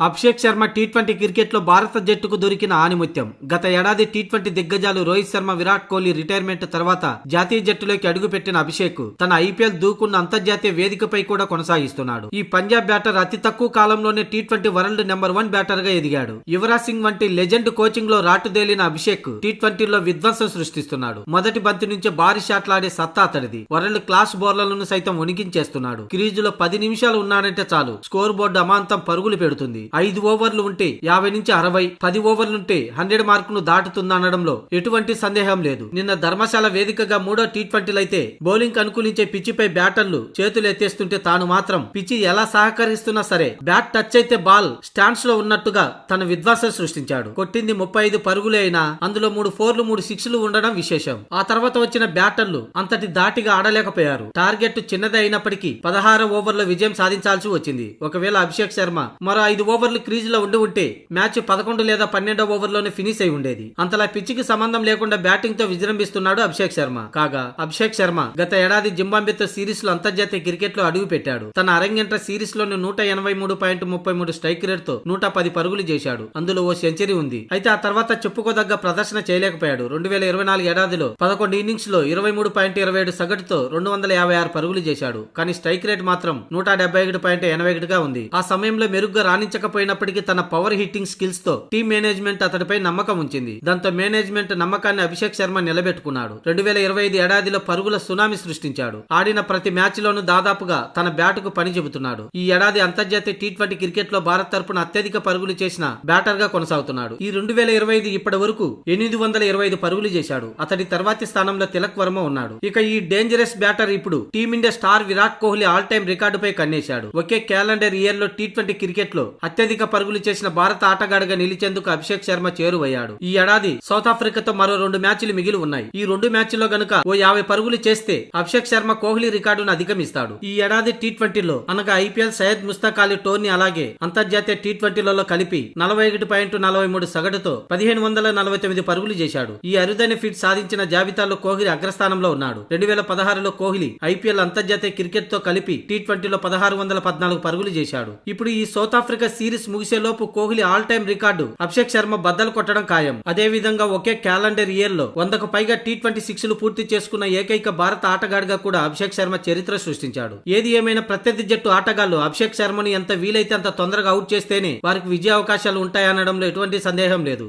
Abhishek Sharma T20 క్రికెట్లో భారత జట్టుకు దొరికిన ఆణిముత్యం. గత ఏడాది టీ20 దిగ్గజాలు రోహిత్ శర్మ, విరాట్ కోహ్లీ రిటైర్మెంట్ తర్వాత జాతీయ జట్టులోకి అడుగుపెట్టిన అభిషేక్ తన ఐపీఎల్ దూకున్న అంతర్జాతీయ వేదికపై కూడా కొనసాగిస్తున్నాడు. ఈ పంజాబ్ బ్యాటర్ అతి తక్కువ కాలంలోనే టీ20 వరల్డ్ నెంబర్ 1 బ్యాటర్ గా ఎదిగాడు. యువరాజ్ సింగ్ వంటి లెజెండ్ కోచింగ్ లో రాటుదేలిన అభిషేక్ టీ20లో విధ్వంసం సృష్టిస్తున్నాడు. మొదటి బంతి నుంచే భారీ షాట్లాడే సత్తా అతడిది. వరల్డ్ క్లాస్ బౌలర్లను సైతం వణికించేస్తున్నాడు. క్రీజులో 10 నిమిషాలు ఉన్నాడంటే చాలు స్కోర్ బోర్డు అమాంతం పరుగులు పెడుతుంది. 5 ఓవర్లు ఉంటే 50 నుంచి 60, 10 ఓవర్లుంటే 100 మార్కును దాటుతుందనడంలో ఎటువంటి సందేహం లేదు. నిన్న ధర్మశాల వేదికగా మూడో టీ20లైతే బౌలింగ్ అనుకూలించే పిచ్చిపై బ్యాటర్లు చేతులు ఎత్తేస్తుంటే తాను మాత్రం పిచ్చి ఎలా సహకరిస్తున్నా సరే బ్యాట్ టచ్ అయితే బాల్ స్టాండ్స్ లో ఉన్నట్టుగా తన విధ్వంసం సృష్టించాడు. కొట్టింది 35 పరుగులే అయినా అందులో 3 4లు 3 6లు ఉండడం విశేషం. ఆ తర్వాత వచ్చిన బ్యాటర్లు అంతటి దాటిగా ఆడలేకపోయారు. టార్గెట్ చిన్నదే అయినప్పటికీ 16 ఓవర్ల విజయం సాధించాల్సి వచ్చింది. ఒకవేళ అభిషేక్ శర్మ మరో 5 ఓవర్లు క్రీజ్ లో ఉంటే మ్యాచ్ 11 లేదా 12 ఓవర్లోనే ఫినిష్ అయి ఉండేది. అంతలా పిచ్చికి సంబంధం లేకుండా బ్యాటింగ్ తో విజృంభిస్తున్నాడు అభిషేక్ శర్మ. కాగా అభిషేక్ శర్మ గత ఏడాది జింబాబ్వేతో సిరీస్ లో అంతర్జాతీయ క్రికెట్ లో అడుగు పెట్టాడు. తన అరంగేట్ర సిరీస్ లోని 183.33 స్ట్రైక్ రేట్ తో 110 పరుగులు చేశాడు. అందులో ఓ సెంచరీ ఉంది. అయితే ఆ తర్వాత చెప్పుకోదగ్గ ప్రదర్శన చేయలేకపోయాడు. 2024 ఏడాదిలో 11 ఇన్నింగ్స్ లో 23.27 సగటుతో 256 పరుగులు చేశాడు. కానీ స్ట్రైక్ రేట్ మాత్రం 171.81 గా ఉంది. ఆ సమయంలో మెరుగ్గా రాణించకపోయినప్పటికీ తన పవర్ హిట్టింగ్ స్కిల్స్ తో టీమ్ మేనేజ్మెంట్ అతడిపై నమ్మకం ఉంచింది. దాంతో మేనేజ్మెంట్ నమ్మకాన్ని అభిషేక్ శర్మ నిలబెట్టుకున్నాడు. 2025 ఏడాదిలో పరుగుల సునామీ సృష్టించాడు. ఆడిన ప్రతి మ్యాచ్ లోనూ దాదాపుగా తన బ్యాటుకు పని చెబుతున్నాడు. ఈ ఏడాది అంతర్జాతీయ టీ20 క్రికెట్ లో భారత్ తరపున అత్యధిక పరుగులు చేసిన బ్యాటర్ గా కొనసాగుతున్నాడు. ఈ 2025 ఇప్పటి వరకు 825 పరుగులు చేశాడు. అతడి తర్వాతి స్థానంలో తిలక్ వర్మ ఉన్నాడు. ఇక ఈ డేంజరస్ బ్యాటర్ ఇప్పుడు team India star Virat Kohli all time రికార్డుపై కన్నేశాడు. ఒకే క్యాలెండర్ ఇయర్ లో టీ20 క్రికెట్ లో అత్యధిక పరుగులు చేసిన భారత ఆటగాడిగా నిలిచేందుకు అభిషేక్ శర్మ చేరువయ్యాడు. ఈ ఏడాది సౌత్ ఆఫ్రికాతో మరో 2 మ్యాచ్లు మిగిలి ఉన్నాయి. ఈ 2 మ్యాచ్ల్లో గనుక ఓ 50 పరుగులు చేస్తే అభిషేక్ శర్మ కోహ్లీ రికార్డును అధిగమిస్తాడు. ఈ ఏడాది టీ20లో అనగా ఐపీఎల్, సయ్యద్ ముస్తాక్ అలీ టోర్నీ అలాగే అంతర్జాతీయ టీ20లలో కలిపి 41.43 సగటుతో 1549 పరుగులు చేశాడు. ఈ అరుదైన ఫీట్ సాధించిన జాబితాలో కోహ్లీ అగ్రస్థానంలో ఉన్నాడు. 2016లో కోహ్లీ ఐపీఎల్, అంతర్జాతీయ క్రికెట్ తో కలిపి టీ20లో 1614 పరుగులు చేశాడు. ఇప్పుడు ఈ సౌత్ ఆఫ్రికా సిరీస్ ముగిసేలోపు Kohli all time record Abhishek Sharma బద్దలు కొట్టడం ఖాయం. అదే విధంగా ఒకే క్యాలెండర్ ఇయర్ లో 100కు పైగా టీ20 6లు పూర్తి చేసుకున్న ఏకైక భారత ఆటగాడిగా కూడా అభిషేక్ శర్మ చరిత్ర సృష్టించాడు. ఏది ఏమైనా ప్రత్యర్థి జట్టు ఆటగాళ్లు అభిషేక్ శర్మని ఎంత వీలైతే అంత తొందరగా అవుట్ చేస్తేనే వారికి విజయావకాశాలు ఉంటాయనడంలో ఎటువంటి సందేహం లేదు.